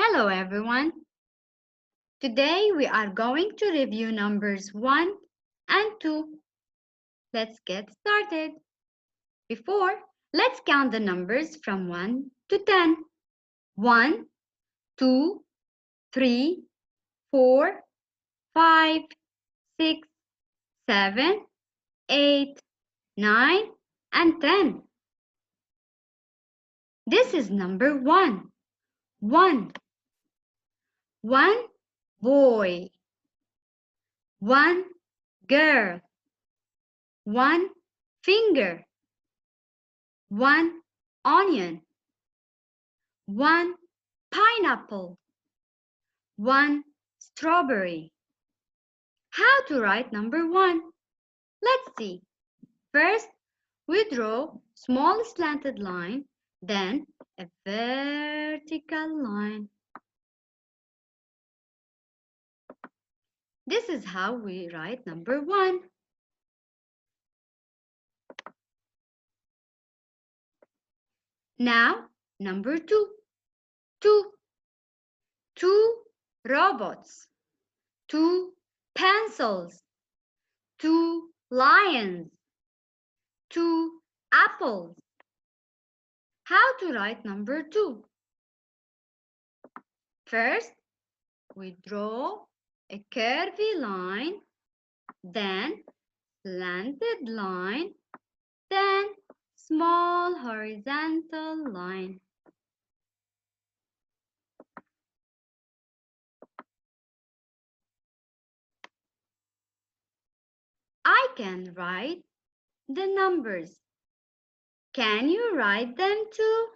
Hello everyone. Today we are going to review numbers 1 and 2. Let's get started. Before, let's count the numbers from 1 to 10. 1, 2, 3, 4, 5, 6, 7, 8, 9, and 10. This is number 1. 1. 1 boy. 1 girl. 1 finger. 1 onion. 1 pineapple. 1 strawberry. How to write number 1? Let's see. First, we draw small slanted line, then a vertical line. This is how we write number 1. Now, number 2. 2. 2 robots. 2 pencils. 2 lions. 2 apples. How to write number 2? First, we draw a curvy line, then slanted line, then small horizontal line. I can write the numbers. Can you write them too?